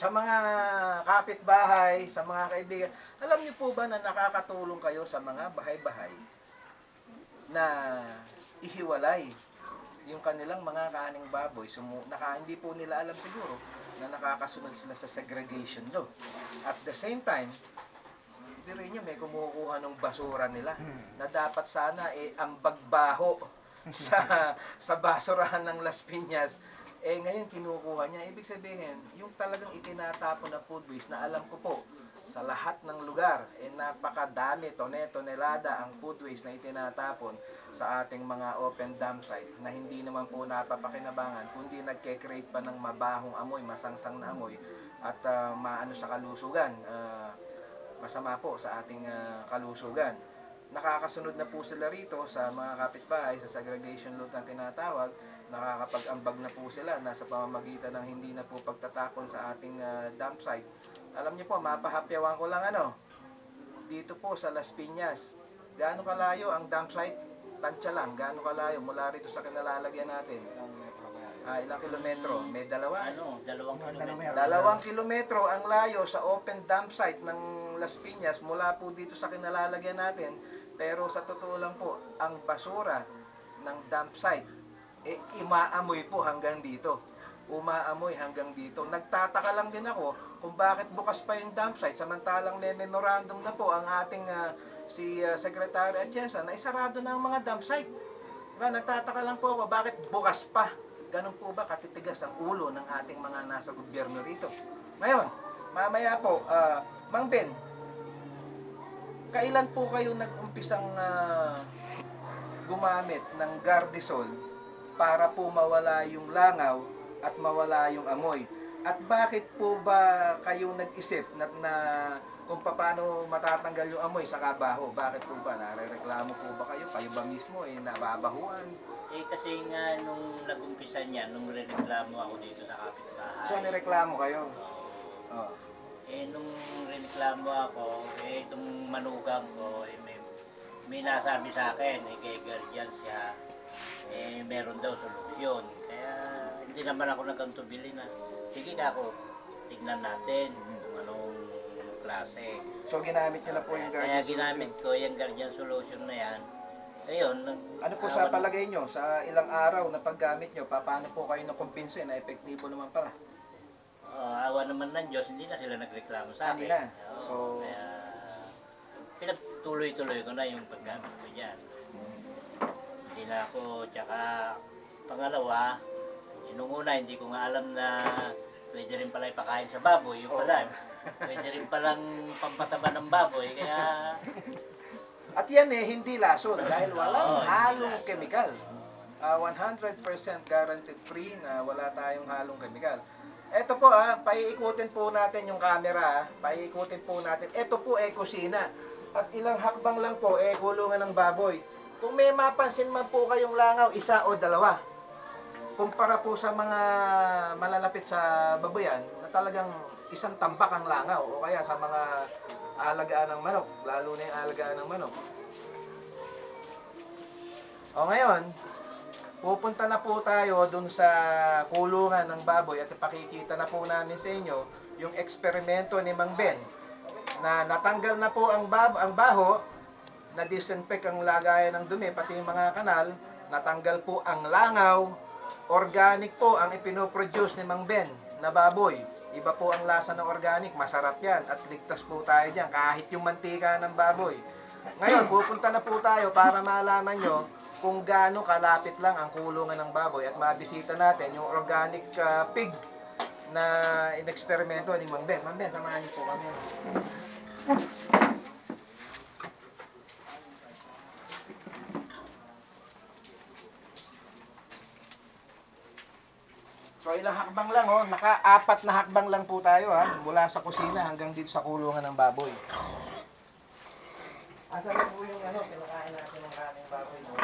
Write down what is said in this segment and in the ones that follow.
sa mga kapitbahay, sa mga kaibigan, alam niyo po ba na nakakatulong kayo sa mga bahay-bahay na ihiwalay yung kanilang mga kaning baboy? Hindi po nila alam siguro na nakakasunod sila sa segregation law. At the same time, hindi rin niya may kumukuha ng basura nila na dapat sana ang bagbaho sa basurahan ng Las Piñas, ngayon kinukuha niya. Ibig sabihin, yung talagang itinatapon na food waste na alam ko po, sa lahat ng lugar, napakadami, tonelada ang food waste na itinatapon sa ating mga open dump site na hindi naman po napapakinabangan, kundi nagke-create pa ng mabahong amoy, masangsang na amoy, at maano sa kalusugan, masama po sa ating kalusugan. Nakakasunod na po sila rito sa mga kapitbahay, sa segregation law na tinatawag, nakakapag-ambag na po sila na sa pamamagitan ng hindi na po pagtatapon sa ating dump site. Alam niyo po, mapahapyawan ko lang dito po sa Las Piñas, gaano kalayo ang dump site? Tansya lang, gaano kalayo mula rito sa kinalalagyan natin? Ilang kilometro? May dalawa? Dalawang kilometro. 2 kilometro ang layo sa open dump site ng Las Piñas mula po dito sa kinalalagyan natin. Pero sa totoo lang po, ang basura ng dump site, umaamoy po hanggang dito. Umaamoy hanggang dito. Nagtataka lang din ako kung bakit bukas pa yung dump site, samantalang may memorandum na po ang ating si Secretary Atienza na isarado na ang mga dump site. Diba? Nagtataka lang po ako bakit bukas pa. Ganun po ba katitigas ang ulo ng ating mga nasa gobyerno rito? Ngayon, mamaya po, Mang Ben, kailan po kayo nag-umpisang gumamit ng Gardisol para po mawala yung langaw at mawala yung amoy? At bakit po ba kayo nag-isip na kung paano matatanggal yung amoy sa kabaho? Bakit po ba? Narereklamo po ba kayo? Kayo ba mismo nababahuan? Kasi nga nung nag-umpisa niya, nung reklamo ako dito sa kapitbahay. So, nireklamo kayo? Oo. Nung reklamo ako, itong manugang ko, may nasabi sa akin, kay guardian siya, meron daw solusyon. Kaya hindi naman ako nagkantubili na, sige na ako, tignan natin kung anong klase. So, ginamit niyo na po yung guardian solution? Kaya ginamit ko yung guardian solution na yan. Ayun. Ano po sa palagay nyo, sa ilang araw na paggamit nyo, paano po kayo nakumpinse na epektibo naman pala? Awa naman ng Diyos, hindi na sila nagreklamo sa akin. Hindi na. So, kaya pinagtuloy-tuloy ko na yung paggamit ko dyan. Hindi na ako, tsaka pangalawa, nung una hindi ko nga alam na pwede rin pala ipakain sa baboy, yung pala. Pwede rin palang pampataba ng baboy, kaya... At yan hindi lason dahil walang halong kemikal. 100% guaranteed free na wala tayong halong kemikal. Ito po paiikutin po natin yung camera paiikutin po natin. Ito po kusina. At ilang hakbang lang po kulungan ng baboy. Kung may mapansin man po kayong langaw, isa o dalawa. Kumpara po sa mga malalapit sa baboyan na talagang isang tambak ang langaw o kaya sa mga alagaan ng manok, lalo na yung alagaan ng manok. O ngayon, pupunta na po tayo dun sa kulungan ng baboy at ipakikita na po namin sa inyo yung eksperimento ni Mang Ben na natanggal na po ang baho, na disinfect ang lagayan ng dumi, pati yung mga kanal, natanggal po ang langaw, organic po ang ipinoproduce ni Mang Ben na baboy. Iba po ang lasa ng organic, masarap yan at ligtas po tayo dyan kahit yung mantika ng baboy. Ngayon, pupunta na po tayo para malaman nyo kung gaano kalapit lang ang kulungan ng baboy at mabisita natin yung organic pig na ineksperimento ni Mang Ben. Mang Ben, samahan niyo po kami. So ilang hakbang lang naka-4 na hakbang lang po tayo mula sa kusina hanggang dito sa kulungan ng baboy. Asan na po yung pinakain natin ng kaning baboy mo?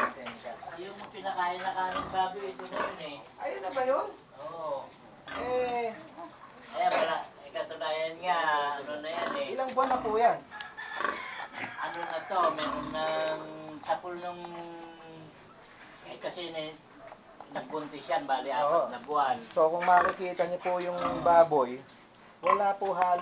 Yung pinakain na kaning baboy, ito na yun Ayun na ba yun? Oo. Pala, katunayan nga, na yan ilang buwan na po yan? Ano na to, meron ng sapul nung, kasi nagbuntis yan, bali 4 na buwan. So kung makikita niyo po yung baboy, Wala po halos